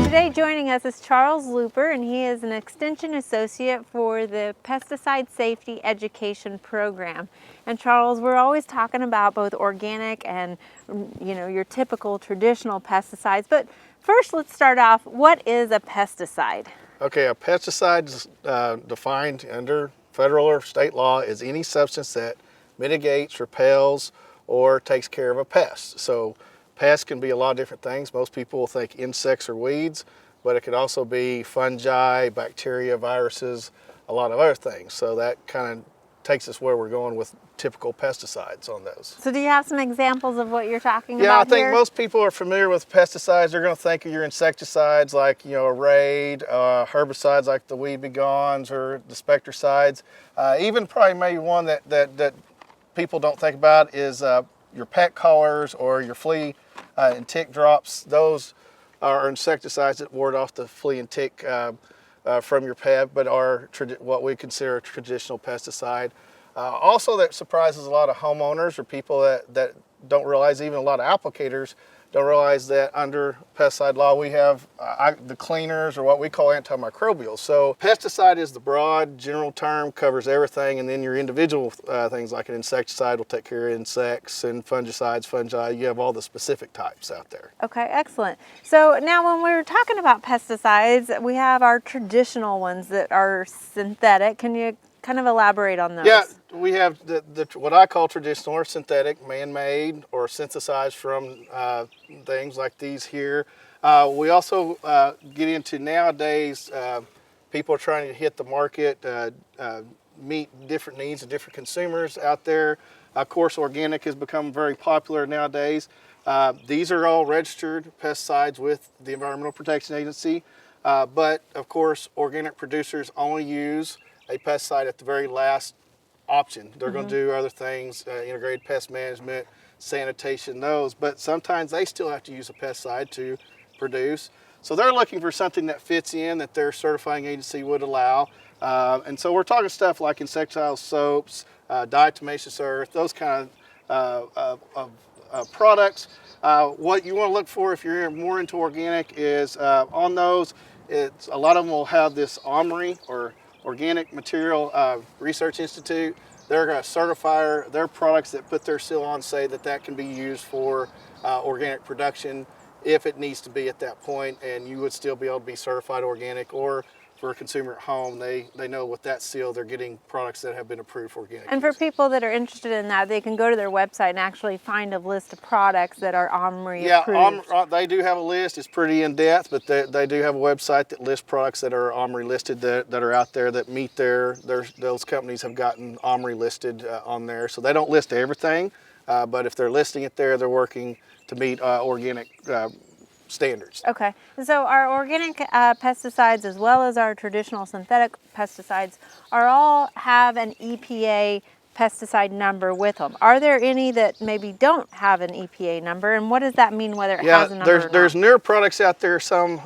Today joining us is Charles Luper, and he is an Extension Associate for the Pesticide Safety Education Program. And Charles, we're always talking about both organic and, your typical traditional pesticides. But first, let's start off, what is a pesticide? Okay, a pesticide is defined under federal or state law as any substance that mitigates, repels, or takes care of a pest. So pests can be a lot of different things. Most people will think insects or weeds, but it could also be fungi, bacteria, viruses, a lot of other things. So that kind of takes us where we're going with typical pesticides on those. So do you have some examples of what you're talking Yeah, about I think here? most people are familiar with pesticides. They're going to think of your insecticides like, a Raid, herbicides like the Weed B Gones or the Spectricides. Even probably maybe one that people don't think about is your pet collars or your flea and tick drops. Those are insecticides that ward off the flea and tick from your pet, but are what we consider a traditional pesticide. Also, that surprises a lot of homeowners or people that don't realize, even a lot of applicators don't realize that under pesticide law we have the cleaners, or what we call antimicrobials. So pesticide is the broad general term, covers everything, and then your individual things like an insecticide will take care of insects, and fungicides, fungi, you have all the specific types out there. Okay, excellent. So now when we're talking about pesticides, we have our traditional ones that are synthetic. Can you kind of elaborate on those? Yeah, we have the what I call traditional or synthetic, man-made or synthesized from things like these here. We also get into nowadays, people are trying to hit the market, meet different needs of different consumers out there. Of course, organic has become very popular nowadays. These are all registered pesticides with the Environmental Protection Agency, but of course, organic producers only use a pesticide at the very last option. They're going to do other things, integrated pest management, sanitation, those, but sometimes they still have to use a pesticide to produce. So they're looking for something that fits in, that their certifying agency would allow. And so we're talking stuff like insecticidal soaps, diatomaceous earth, those kind of products. What you want to look for if you're more into organic is on those, a lot of them will have this OMRI, or Organic Material Research Institute. They're going to certify their products that put their seal on, say that can be used for organic production if it needs to be at that point, and you would still be able to be certified organic. Or for a consumer at home, they know with that seal they're getting products that have been approved for organic. And for people that are interested in that, they can go to their website and actually find a list of products that are OMRI approved. Yeah, they do have a list. It's pretty in-depth, but they do have a website that lists products that are OMRI listed, that are out there that meet those companies have gotten OMRI listed on there. So they don't list everything, but if they're listing it there, they're working to meet organic standards. Okay, so our organic pesticides, as well as our traditional synthetic pesticides, all have an EPA pesticide number with them. Are there any that maybe don't have an EPA number, and what does that mean, whether it has a number or not? There's newer products out there. Some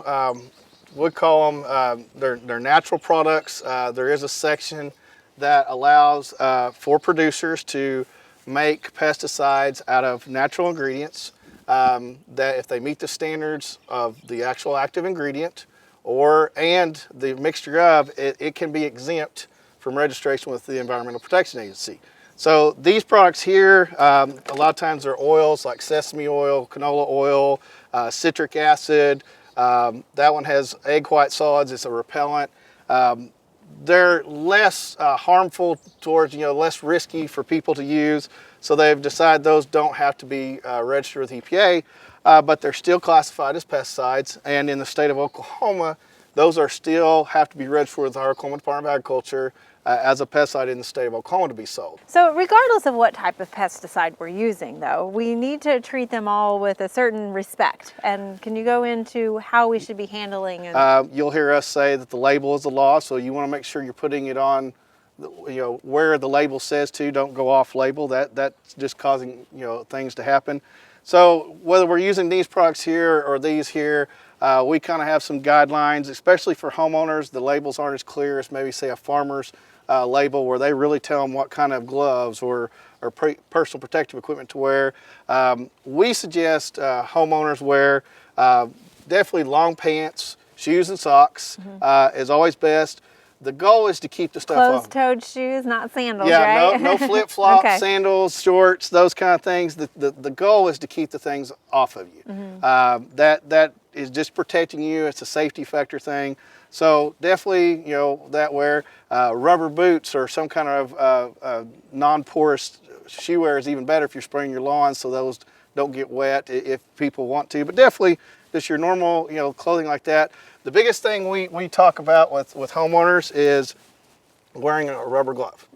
would call them they're natural products. There is a section that allows for producers to make pesticides out of natural ingredients. That if they meet the standards of the actual active ingredient and the mixture of it can be exempt from registration with the Environmental Protection Agency. So these products here, a lot of times they're oils like sesame oil, canola oil, citric acid. That one has egg white solids. It's a repellent. They're less harmful towards, less risky for people to use. So they've decided those don't have to be registered with EPA, but they're still classified as pesticides. And in the state of Oklahoma, those still have to be registered with the Oklahoma Department of Agriculture as a pesticide in the state of Oklahoma to be sold. So regardless of what type of pesticide we're using, though, we need to treat them all with a certain respect. And can you go into how we should be handling it? You'll hear us say that the label is the law, so you want to make sure you're putting it on where the label says to. Don't go off label. That's just causing things to happen. So whether we're using these products here or these here, we kind of have some guidelines, especially for homeowners. The labels aren't as clear as maybe say a farmer's label, where they really tell them what kind of gloves or personal protective equipment to wear. We suggest homeowners wear definitely long pants, shoes and socks is always best. The goal is to keep the stuff off. Closed-toed shoes, not sandals, Yeah, right? no flip-flops, Okay. sandals, shorts, those kind of things. The goal is to keep the things off of you. That is just protecting you. It's a safety factor thing. So definitely, you know, that wear. Rubber boots or some kind of non-porous shoe wear is even better if you're spraying your lawn, so those don't get wet if people want to. But definitely, just your normal, you know, clothing like that. The biggest thing we talk about with homeowners is wearing a rubber glove.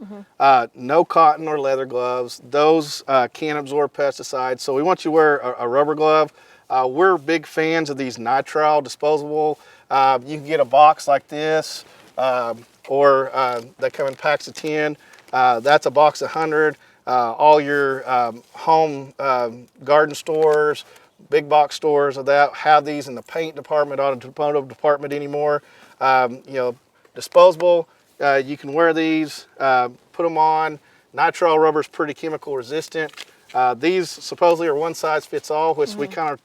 No cotton or leather gloves. Those can absorb pesticides. So we want you to wear a rubber glove. We're big fans of these nitrile disposable. You can get a box like this, or they come in packs of 10. That's a box of 100. All your home garden stores, big box stores of that have these in the paint department, automotive department anymore. You know, disposable. You can wear these, put them on. Nitrile rubber is pretty chemical resistant. These supposedly are one size fits all, which we kind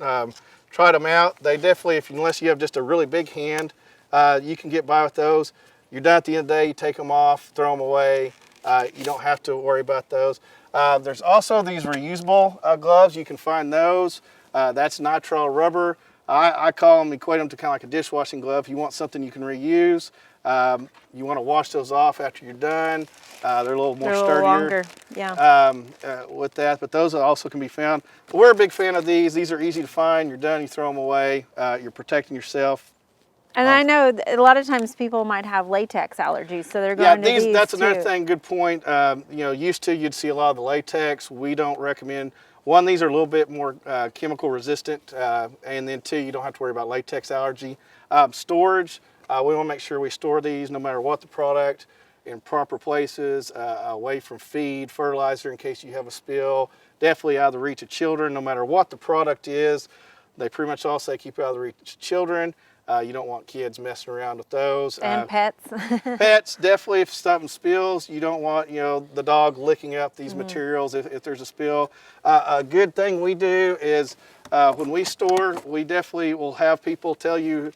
of tried them out. They definitely, unless you have just a really big hand, you can get by with those. You're done at the end of the day, you take them off, throw them away. You don't have to worry about those. There's also these reusable gloves. You can find those. That's nitrile rubber. I call them, equate them to kind of like a dishwashing glove. You want something you can reuse. You want to wash those off after you're done. They're a little more sturdier. Longer, yeah. With that, but those also can be found. But we're a big fan of these. These are easy to find. You're done, you throw them away. You're protecting yourself. And I know a lot of times people might have latex allergies, so they're going to these that's too. another thing, good point. You know, used to you'd see a lot of the latex. We don't recommend. One, these are a little bit more chemical resistant, and then two, you don't have to worry about latex allergy. Storage, we want to make sure we store these no matter what the product, in proper places, away from feed, fertilizer in case you have a spill, definitely out of the reach of children no matter what the product is. They pretty much all say keep it out of the reach of children. You don't want kids messing around with those. And pets. Pets, definitely, if something spills, you don't want, you know, the dog licking up these materials if there's a spill. A good thing we do is when we store, we definitely will have people tell you,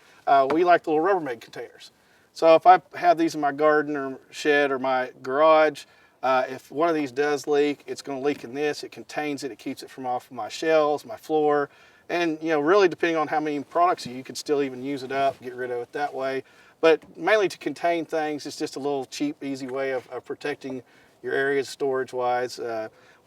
we like the little Rubbermaid containers. So if I have these in my garden or shed or my garage, if one of these does leak, it's going to leak in this. It contains it. It keeps it from off my shelves, my floor. And, you know, really depending on how many products you could still even use it up, get rid of it that way. But mainly to contain things, it's just a little cheap, easy way of protecting your areas storage-wise.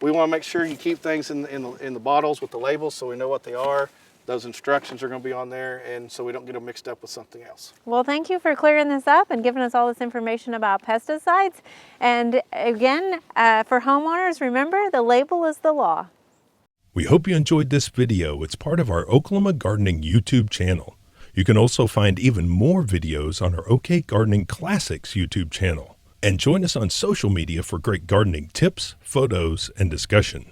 We want to make sure you keep things in the bottles with the labels so we know what they are. Those instructions are going to be on there, and so we don't get them mixed up with something else. Well, thank you for clearing this up and giving us all this information about pesticides. And again, for homeowners, remember, the label is the law. We hope you enjoyed this video. It's part of our Oklahoma Gardening YouTube channel. You can also find even more videos on our OK Gardening Classics YouTube channel. And join us on social media for great gardening tips, photos, and discussion.